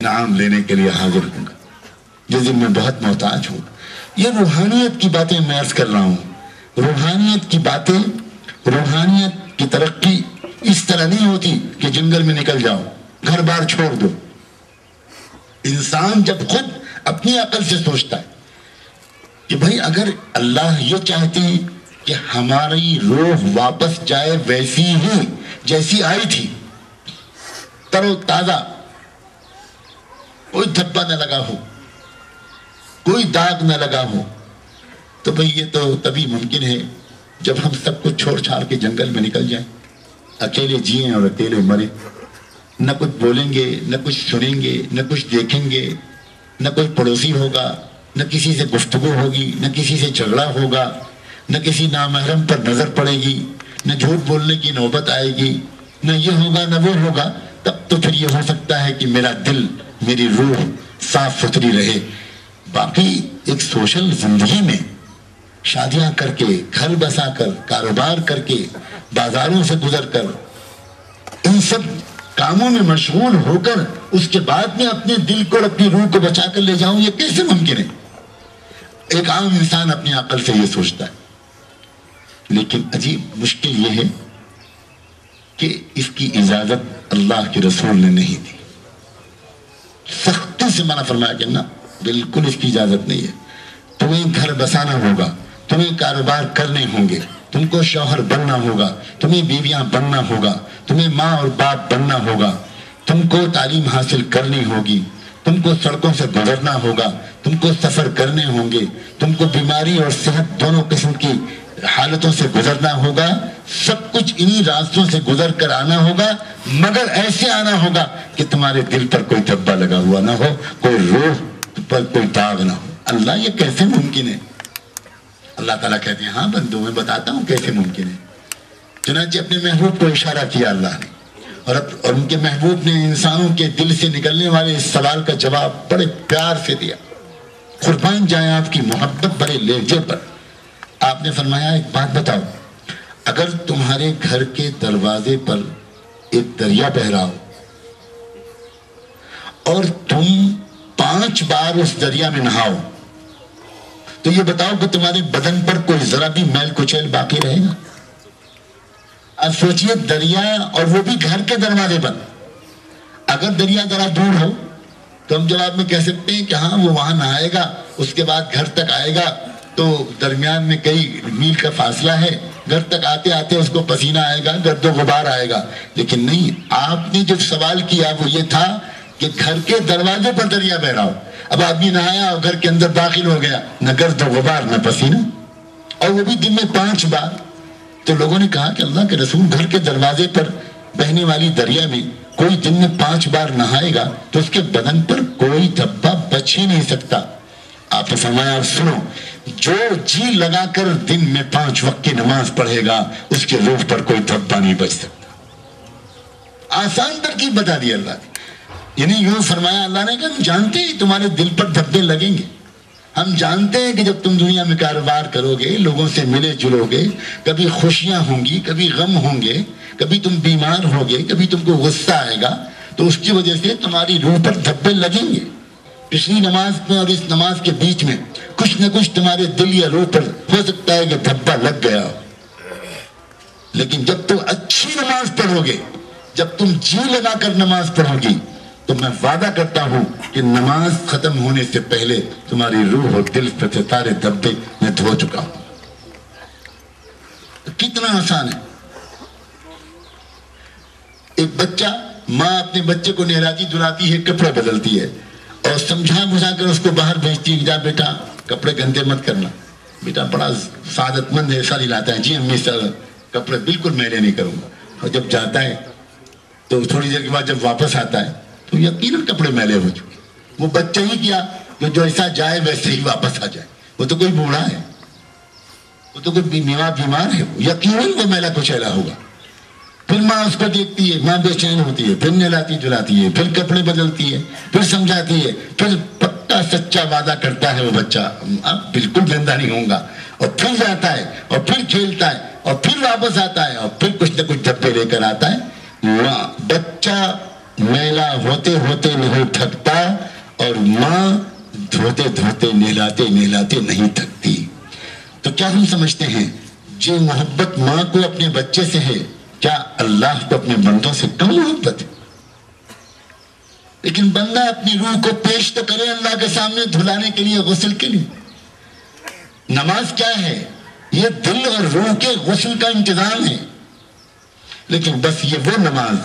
انعام لینے کے لیے حاضر ہوں گا، جس دن میں بہت محتاج ہوں. یہ روحانیت کی باتیں میں عرض کر رہا ہوں. روحانیت کی باتیں، روحانیت کی ترقی اس طرح نہیں ہوتی کہ جنگل میں نکل جاؤ، گھر بار چھوڑ دو. انسان جب خود اپنی عقل سے سوچتا ہے کہ بھائی اگر اللہ یہ چاہتے ہیں کہ ہماری روح واپس جائے ویسی ہی جیسی آئی تھی، تر و تازہ، کوئی دھبا نہ لگا ہو، کوئی داغ نہ لگا ہو، تو بھئی یہ تو تبھی ممکن ہے جب ہم سب کچھ چھوڑ چھاڑ کے جنگل میں نکل جائیں، اکیلے جئیں اور اکیلے مریں. نہ کچھ بولیں گے، نہ کچھ سنیں گے، نہ کچھ دیکھیں گے، نہ کوئی پڑوسی ہوگا، نہ کسی سے گفتگو ہوگی، نہ کسی سے جھگڑا ہوگا، نہ کسی نامحرم پر نظر پڑے گی، نہ جھوٹ بولنے کی نوبت آئے گی، نہ یہ ہوگا نہ وہ ہوگا. تب تو پھر یہ ہو سکتا ہے کہ میرا دل، میری روح صاف ستھری رہے. باقی ایک سوشل زندگی میں شادیاں کر کے، گھر بسا کر، کاروبار کر کے، بازاروں سے گزر کر، ان سب کاموں میں مشغول ہو کر اس کے بعد میں اپنے دل کو اور اپنی روح کو بچا کر لے جاؤں، یہ کیسے ممکن ہے؟ ایک عام انسان اپنی عقل سے یہ سوچتا ہے. لیکن عجیب مشکل یہ ہے کہ اس کی اجازت اللہ کے رسول نے نہیں دی. سختی سے منع فرمایا کہ نہ، بالکل اس کی اجازت نہیں ہے. تمہیں گھر بسانا ہوگا، تمہیں کاروبار کرنے ہوں گے، تم کو شوہر بننا ہوگا، تمہیں بیویاں بننا ہوگا، تمہیں ماں اور باپ بننا ہوگا، تم کو تعلیم حاصل کرنی ہوگی، تم کو سڑکوں سے گزرنا ہوگا، تم کو سفر کرنے ہوں گے، تم کو بیماری اور صحت دونوں قسم کی حالتوں سے گزرنا ہوگا. سب کچھ انہی راستوں سے گزر کر آنا ہوگا، مگر ایسے آنا ہوگا کہ تمہارے دل پر کوئی دھبا لگا ہوا نہ ہو، کوئی روح پر کوئی داغ نہ ہو. اللہ یہ کیسے ممکن ہے؟ اللہ تعالیٰ کہتے ہیں ہاں بندو میں بتاتا ہوں کیسے ممکن ہے. چنانچہ اپنے محبوب کو اشارہ کیا اللہ نے، اور ان کے محبوب نے انسانوں کے دل سے نکلنے والے اس سوال کا جواب بڑے پیار سے دیا. قربان جائیں آپ کی محبت بڑے لہجے پر. آپ نے فرمایا ایک بات بتاؤ، اگر تمہارے گھر کے دروازے پر ایک دریا بہہ رہا ہو اور تم 5 بار اس دریا میں نہاؤ، تو یہ بتاؤ کہ تمہارے بدن پر کوئی ذرا بھی میل کچیل باقی رہے گا؟ اب سوچئے دریا، اور وہ بھی گھر کے دروازے پر. اگر دریا ذرا دور ہو تو ہم جواب میں کہہ سکتے ہیں کہ ہاں وہ وہاں نہائے گا، اس کے بعد گھر تک آئے گا تو درمیان میں کئی میل کا فاصلہ ہے، گھر تک آتے آتے اس کو پسینہ آئے گا، گرد و غبار آئے گا. لیکن نہیں، آپ نے جو سوال کیا وہ یہ تھا کہ گھر کے دروازے پر دریا بہ رہا ہو. اب آدمی نہایا اور گھر کے اندر داخل ہو گیا، نہ گرد و غبار نہ پسینہ، اور وہ بھی دن میں 5 بار. تو لوگوں نے کہا کہ اللہ کے رسول، گھر کے دروازے پر بہنے والی دریا میں کوئی دن میں 5 بار نہائے گا تو اس کے بدن پر کوئی دھبا بچ ہی نہیں سکتا. آپ نے فرمایا سنو، جو جی لگا کر دن میں 5 وقت کی نماز پڑھے گا اس کے روح پر کوئی دھبا نہیں بچ سکتا. آسان ترکیب بتا دی اللہ نے. یعنی یوں فرمایا اللہ نے کہ ہم جانتے ہیں تمہارے دل پر دھبے لگیں گے، ہم جانتے ہیں کہ جب تم دنیا میں کاروبار کرو گے، لوگوں سے ملے جلو گے، کبھی خوشیاں ہوں گی، کبھی غم ہوں گے، کبھی تم بیمار ہوگے، کبھی تم کو غصہ آئے گا، تو اس کی وجہ سے تمہاری روح پر دھبے لگیں گے. پچھلی نماز میں اور اس نماز کے بیچ میں کچھ نہ کچھ تمہارے دل یا روح پر ہو سکتا ہے کہ دھبا لگ گیا ہو. لیکن جب تم اچھی نماز پڑھو گے، جب تم جی لگا کر نماز پڑھو گی، تو میں وعدہ کرتا ہوں کہ نماز ختم ہونے سے پہلے تمہاری روح اور دل پر سے سارے دھبے میں دھو چکا ہوں. کتنا آسان ہے. ایک بچہ، ماں اپنے بچے کو نہلاتی دھلاتی ہے، کپڑے بدلتی ہے اور سمجھا بجھا کر اس کو باہر بھیجتی ہے، جا بیٹا کپڑے گندے مت کرنا. بیٹا بڑا سعادت مند ہے، ساری لاتا ہے، جی امی سر کپڑے بالکل میلے نہیں کروں گا. اور جب جاتا ہے تو تھوڑی دیر کے بعد جب واپس آتا ہے تو یقیناً کپڑے میلے ہو چکے. وہ بچہ ہی کیا کہ جو ایسا جائے ویسے ہی واپس آ جائے. وہ تو کوئی بوڑھا ہے، وہ تو کوئی بیمار ہے، یقیناً وہ میلا کچیلا ہوگا. پھر ماں اس کو دیکھتی ہے، ماں بے چین ہوتی ہے، پھر نہلاتی دھلاتی ہے، پھر کپڑے بدلتی ہے، پھر سمجھاتی ہے، پھر پکا سچا وعدہ کرتا ہے وہ بچہ اب بالکل گندا نہیں ہوں گا، اور پھر جاتا ہے اور پھر کھیلتا ہے اور پھر واپس آتا ہے اور پھر کچھ نہ کچھ دھبے لے کر آتا ہے. بچہ میلا ہوتے ہوتے نہیں تھکتا اور ماں دھوتے دھوتے نہلاتے نہلاتے نہیں تھکتی. تو کیا ہم سمجھتے ہیں جو محبت ماں کو اپنے بچے سے ہے کیا اللہ کو اپنے بندوں سے کم محبت ہے؟ لیکن بندہ اپنی روح کو پیش تو کرے اللہ کے سامنے دھلانے کے لیے، غسل کے لیے. نماز کیا ہے؟ یہ دل اور روح کے غسل کا انتظام ہے. لیکن بس یہ وہ نماز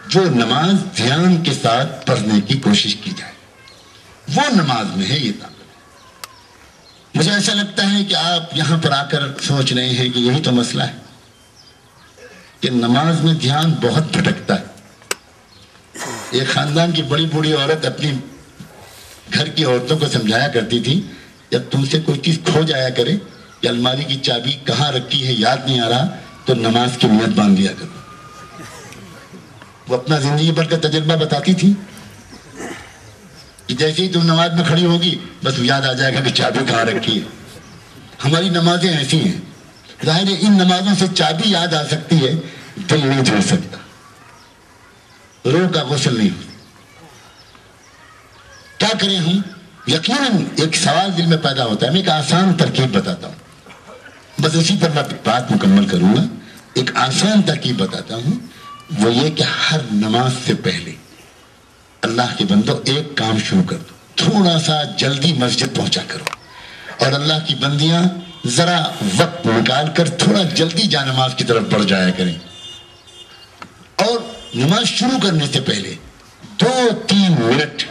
جو نماز دھیان کے ساتھ پڑھنے کی کوشش کی جائے، وہ نماز میں ہے یہ طاقت. مجھے ایسا لگتا ہے کہ آپ یہاں پر آ کر سوچ رہے ہیں کہ یہی تو مسئلہ ہے کہ نماز میں دھیان بہت بھٹکتا ہے. ایک خاندان کی بڑی بوڑھی عورت اپنی گھر کی عورتوں کو سمجھایا کرتی تھی، جب تم سے کوئی چیز کھو جایا کرے کہ الماری کی چابی کہاں رکھی ہے یاد نہیں آ رہا تو نماز کی نیت باندھ لیا کرو. وہ اپنا زندگی بھر کا تجربہ بتاتی تھی کہ جیسے ہی تم نماز میں کھڑی ہوگی بس یاد آ جائے گا کہ چابی کہاں رکھی ہے. ہماری نمازیں ایسی ہیں، ظاہر ہے ان نمازوں سے چابی یاد آ سکتی ہے، دل نہیں دھو سکتا، روح کا غسل نہیں ہوتا. کیا کریں ہم؟ یقیناً ایک سوال دل میں پیدا ہوتا ہے. میں ایک آسان ترکیب بتاتا ہوں، بس اسی پر میں بات مکمل کروں گا. ایک آسان ترکیب بتاتا ہوں، وہ یہ کہ ہر نماز سے پہلے اللہ کے بندو ایک کام شروع کر دو، تھوڑا سا جلدی مسجد پہنچا کرو، اور اللہ کی بندیاں ذرا وقت نکال کر تھوڑا جلدی جا نماز کی طرف بڑھ جایا کریں. اور نماز شروع کرنے سے پہلے 2-3 منٹ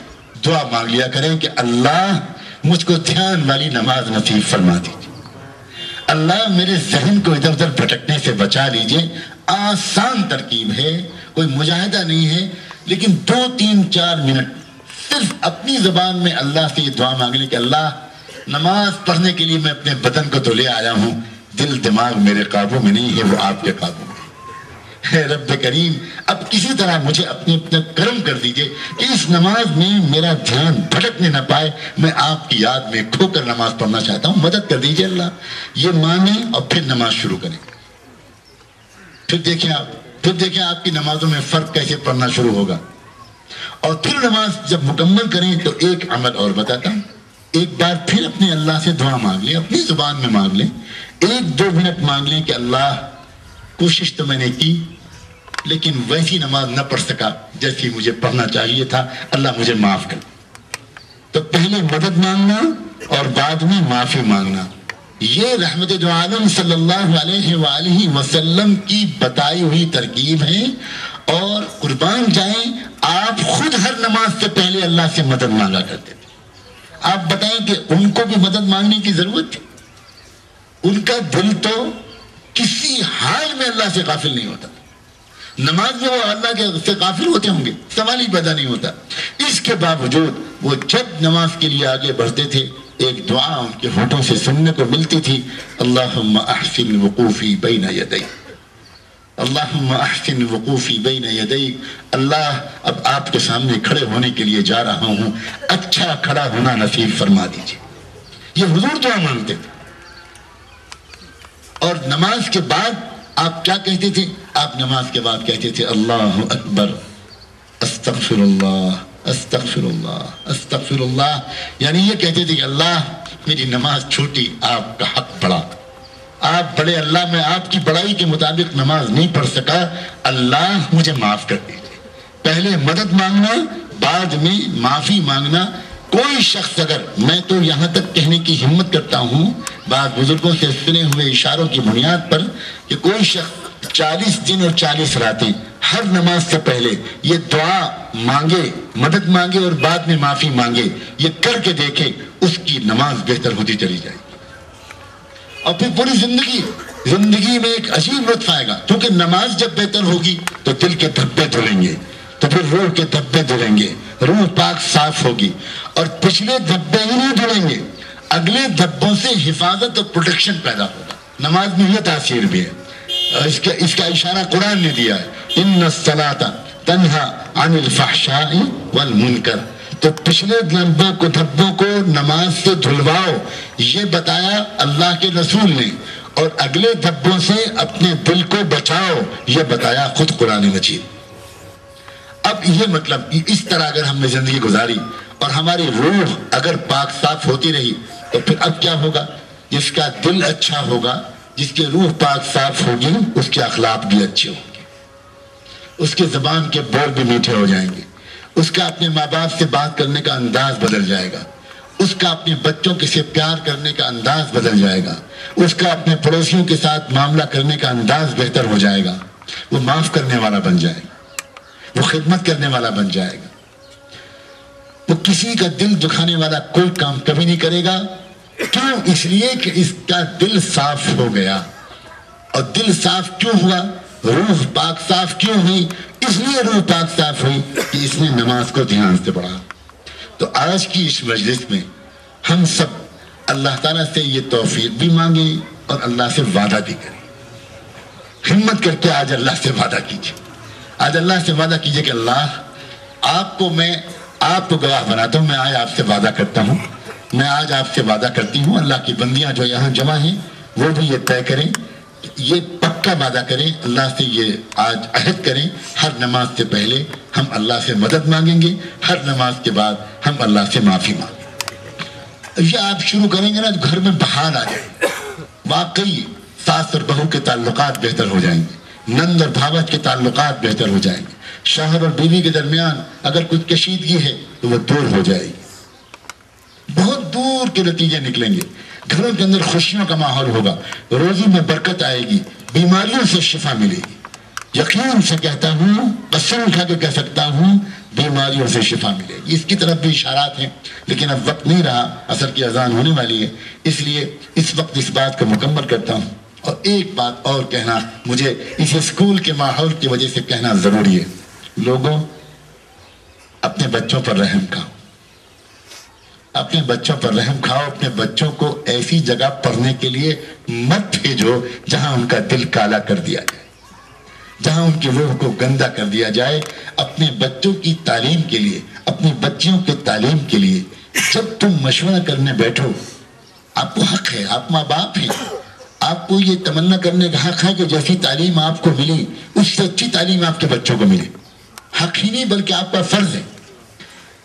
دعا مانگ لیا کریں کہ اللہ مجھ کو دھیان والی نماز نصیب فرما دیجیے، اللہ میرے ذہن کو ادھر ادھر بھٹکنے سے بچا لیجیے. آسان ترکیب ہے، کوئی مجاہدہ نہیں ہے، لیکن 2-3-4 منٹ صرف اپنی زبان میں اللہ سے یہ دعا مانگ لیں کہ اللہ نماز پڑھنے کے لیے میں اپنے بدن کو تو لے آیا ہوں، دل دماغ میرے قابو میں نہیں ہے، وہ آپ کے قابو میں ہے. رب کریم اب کسی طرح مجھے اپنے کرم کر دیجئے کہ اس نماز میں میرا دھیان بھٹکنے نہ پائے، میں آپ کی یاد میں کھو کر نماز پڑھنا چاہتا ہوں، مدد کر دیجئے اللہ. یہ مانیں اور پھر نماز شروع کریں. پھر دیکھیں آپ کی نمازوں میں فرق کیسے پڑنا شروع ہوگا. اور پھر نماز جب مکمل کریں تو ایک عمل اور بتاتا ہوں. ایک بار پھر اپنے اللہ سے دعا مانگ لیں، اپنی زبان میں مانگ لیں، 1-2 منٹ مانگ لیں کہ اللہ کوشش تو میں نے کی لیکن ویسی نماز نہ پڑھ سکا جیسی مجھے پڑھنا چاہیے تھا، اللہ مجھے معاف کر. تو پہلے مدد مانگنا اور بعد میں معافی مانگنا، یہ رحمت دو عالم صلی اللہ علیہ وآلہ وسلم کی بتائی ہوئی ترکیب ہے. اور قربان جائیں آپ خود ہر نماز سے پہلے اللہ سے مدد مانگا کرتے تھے. آپ بتائیں کہ ان کو بھی مدد مانگنے کی ضرورت تھی؟ ان کا دل تو کسی حال میں اللہ سے غافل نہیں ہوتا. نماز میں وہ اللہ کے سے غافل ہوتے ہوں گے، سوال ہی پیدا نہیں ہوتا. اس کے باوجود وہ جب نماز کے لیے آگے بڑھتے تھے ایک دعا ان کے ہونٹوں سے سننے کو ملتی تھی، اللہم احسن وقوفی بین یدیک، اللہم احسن وقوفی بین یدیک. اللہ اب آپ کے سامنے کھڑے ہونے کے لیے جا رہا ہوں، اچھا کھڑا ہونا نصیب فرما دیجیے. یہ حضور دعا مانگتے تھے. اور نماز کے بعد آپ کیا کہتے تھے؟ آپ نماز کے بعد کہتے تھے اللہ اکبر، استغفر اللہ، استغفر اللہ، استغفر اللہ. یعنی یہ کہتے تھے کہ اللہ میری نماز چھوٹی، آپ کا حق بڑا، آپ بڑے، اللہ میں آپ کی بڑائی کے مطابق نماز نہیں پڑھ سکا، اللہ مجھے معاف کر دیجیے. پہلے مدد مانگنا، بعد میں معافی مانگنا. کوئی شخص اگر، میں تو یہاں تک کہنے کی ہمت کرتا ہوں بعض بزرگوں سے سنے ہوئے اشاروں کی بنیاد پر، کہ کوئی شخص 40 دن اور 40 راتیں ہر نماز سے پہلے یہ دعا مانگے، مدد مانگے اور بعد میں معافی مانگے، یہ کر کے دیکھے، اس کی نماز بہتر ہوتی چلی جائے گی. اور پھر پوری زندگی میں ایک عجیب لطف آئے گا، کیونکہ نماز جب بہتر ہوگی تو دل کے دھبے دھلیں گے، تو پھر روح کے دھبے دھلیں گے، روح پاک صاف ہوگی، اور پچھلے دھبے ہی نہیں دھلیں گے، اگلے دھبوں سے حفاظت اور پروٹیکشن پیدا ہوگا. نماز میں یہ تاثیر بھی ہے، اس کا اشارہ قرآن نے دیا ہے، ان الصلاۃ تنہا عن الفحشاء والمنکر. تو پچھلے دھبوں کو نماز سے دھلواؤ، یہ بتایا اللہ کے رسول نے، اور اگلے دھبوں سے اپنے دل کو بچاؤ، یہ بتایا خود قرآن مجید. اب یہ مطلب اس طرح اگر ہم نے زندگی گزاری اور ہماری روح اگر پاک صاف ہوتی رہی تو پھر اب کیا ہوگا؟ جس کا دل اچھا ہوگا، جس کی روح پاک صاف ہوگی، اس کے اخلاق بھی اچھے ہوں گے، اس کے زبان کے بول بھی میٹھے ہو جائیں گے، اس کا اپنے ماں باپ سے بات کرنے کا انداز بدل جائے گا، اس کا اپنے بچوں کے سے پیار کرنے کا انداز بدل جائے گا، اس کا اپنے پڑوسیوں کے ساتھ معاملہ کرنے کا انداز بہتر ہو جائے گا، وہ معاف کرنے والا بن جائے گا، وہ خدمت کرنے والا بن جائے گا، وہ کسی کا دل دکھانے والا کوئی کام کبھی نہیں کرے گا۔ کیوں؟ اس لیے کہ اس کا دل صاف ہو گیا۔ اور دل صاف کیوں ہوا؟ روح پاک صاف کیوں ہوئی؟ اس لیے روح پاک صاف ہوئی کہ اس نے نماز کو دھیان سے پڑھا۔ تو آج کی اس مجلس میں ہم سب اللہ تعالیٰ سے یہ توفیق بھی مانگیں اور اللہ سے وعدہ بھی کریں۔ ہمت کر کے آج اللہ سے وعدہ کیجیے، آج اللہ سے وعدہ کیجیے کہ اللہ آپ کو گواہ بناتا ہوں، میں آج آپ سے وعدہ کرتا ہوں، میں آج آپ سے وعدہ کرتی ہوں، اللہ کی بندیاں جو یہاں جمع ہیں وہ بھی یہ طے کریں، یہ پکا وعدہ کریں، اللہ سے یہ آج عہد کریں، ہر نماز سے پہلے ہم اللہ سے مدد مانگیں گے، ہر نماز کے بعد ہم اللہ سے معافی مانگیں گے۔ یہ آپ شروع کریں گے نا تو گھر میں بہار آ جائے، واقعی ساس اور بہو کے تعلقات بہتر ہو جائیں گے، نند اور بھاوت کے تعلقات بہتر ہو جائیں گے، شوہر اور بیوی کے درمیان اگر کچھ کشیدگی ہے تو وہ دور ہو جائے گی، بہت دور کے نتیجے نکلیں گے، گھروں کے اندر خوشیوں کا ماحول ہوگا، روزی میں برکت آئے گی، بیماریوں سے شفا ملے گی، یقین سے کہتا ہوں، قسم کھا کے کہہ سکتا ہوں، بیماریوں سے شفا ملے گی۔ اس کی طرف بھی اشارات ہیں لیکن اب وقت نہیں رہا، عصر کی اذان ہونے والی ہے، اس لیے اس وقت اس بات کو مکمل کرتا ہوں۔ اور ایک بات اور کہنا مجھے اس اسکول کے ماحول کی وجہ سے کہنا ضروری ہے، لوگوں اپنے بچوں پر رحم کھاؤ، اپنے بچوں پر رحم کھاؤ، اپنے بچوں کو ایسی جگہ پڑھنے کے لیے مت بھیجو جہاں ان کا دل کالا کر دیا جائے، جہاں ان کی روح کو گندا کر دیا جائے۔ اپنے بچوں کی تعلیم کے لیے، اپنی بچیوں کے تعلیم کے لیے جب تم مشورہ کرنے بیٹھو، آپ کو حق ہے، آپ ماں باپ ہیں، آپ کو یہ تمنا کرنے کا حق ہے کہ جیسی تعلیم آپ کو ملی اس سے اچھی تعلیم آپ کے بچوں کو ملے، حق ہی نہیں بلکہ آپ کا فرض ہے۔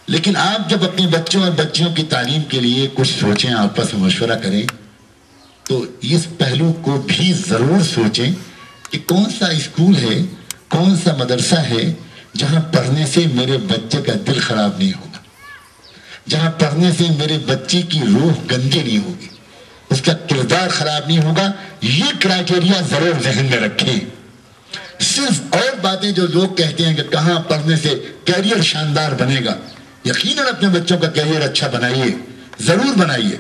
لیکن آپ جب اپنے بچوں اور بچیوں کی تعلیم کے لیے کچھ سوچیں، آپس میں مشورہ کریں، تو اس پہلو کو بھی ضرور سوچیں کہ کون سا اسکول ہے، کون سا مدرسہ ہے جہاں پڑھنے سے میرے بچے کا دل خراب نہیں ہوگا، جہاں پڑھنے سے میرے بچے کی روح گندی نہیں ہوگی، اس کا کردار خراب نہیں ہوگا۔ یہ کرائٹیریا ضرور ذہن میں رکھیں۔ صرف اور باتیں جو لوگ کہتے ہیں کہ کہاں پڑھنے سے کیریئر شاندار بنے گا، یقیناً اپنے بچوں کا کیریئر اچھا بنائیے، ضرور بنائیے۔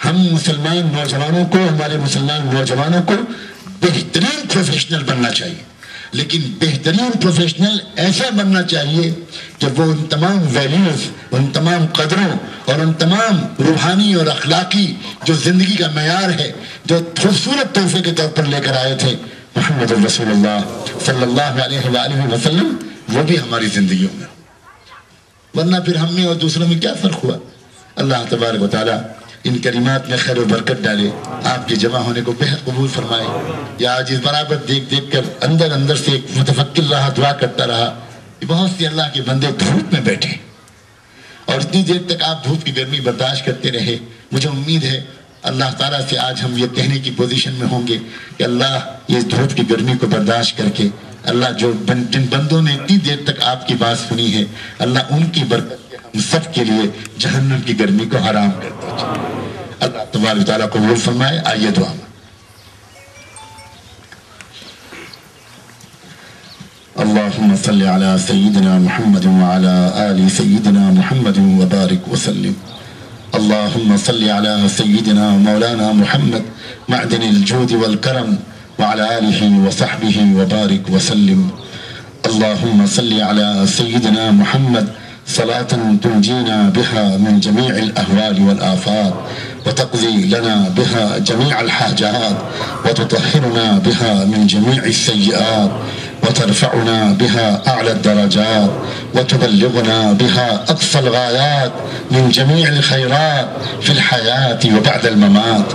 ہم مسلمان نوجوانوں کو، ہمارے مسلمان نوجوانوں کو بہترین پروفیشنل بننا چاہیے، لیکن بہترین پروفیشنل ایسا بننا چاہیے کہ وہ ان تمام ویلیوز، ان تمام قدروں اور ان تمام روحانی اور اخلاقی جو زندگی کا معیار ہے، جو خوبصورت تحفے کے طور پر لے کر آئے تھے محمد رسول اللہ صلی اللہ علیہ وآلہ وسلم، وہ بھی ہماری زندگیوں میں، ورنہ پھر ہم میں اور دوسروں میں کیا فرق ہوا؟ اللہ تبارک و تعالیٰ ان کلمات میں خیر و برکت ڈالے، آپ کے جمع ہونے کو بہت قبول فرمائے۔ یا آج اس برابر دیکھ دیکھ کر اندر سے ایک متفکر رہا، دعا کرتا رہا کہ بہت سے اللہ کے بندے دھوپ میں بیٹھے اور اتنی دیر تک آپ دھوپ کی گرمی برداشت کرتے رہے۔ مجھے امید ہے اللہ تعالیٰ سے آج ہم یہ کہنے کی پوزیشن میں ہوں گے کہ اللہ یہ دھوپ کی گرمی کو برداشت کر کے، اللہ جن بندوں نے اتنی دیر تک آپ کی بات سنی ہے، اللہ ان کی برکت سے ہم سب کے لیے جہنم کی گرمی کو حرام کر دیجیے۔ اللہ تبارک و تعالیٰ قبول فرمائے۔ آئیے دعا میں۔ اللہم صلی علی سیدنا محمد وعلی آل سیدنا محمد وبارک وسلم۔ اللہم صلی علی سیدنا مولانا محمد معدن الجود والکرم وعلى آله وصحبه وبارك وسلم۔ اللهم صل على سيدنا محمد صلاة تنجينا بها من جميع الأهوال والآفات وتقضي لنا بها جميع الحاجات وتطهرنا بها من جميع السيئات وترفعنا بها أعلى الدرجات وتبلغنا بها أقصى الغايات من جميع الخيرات في الحياة وبعد الممات،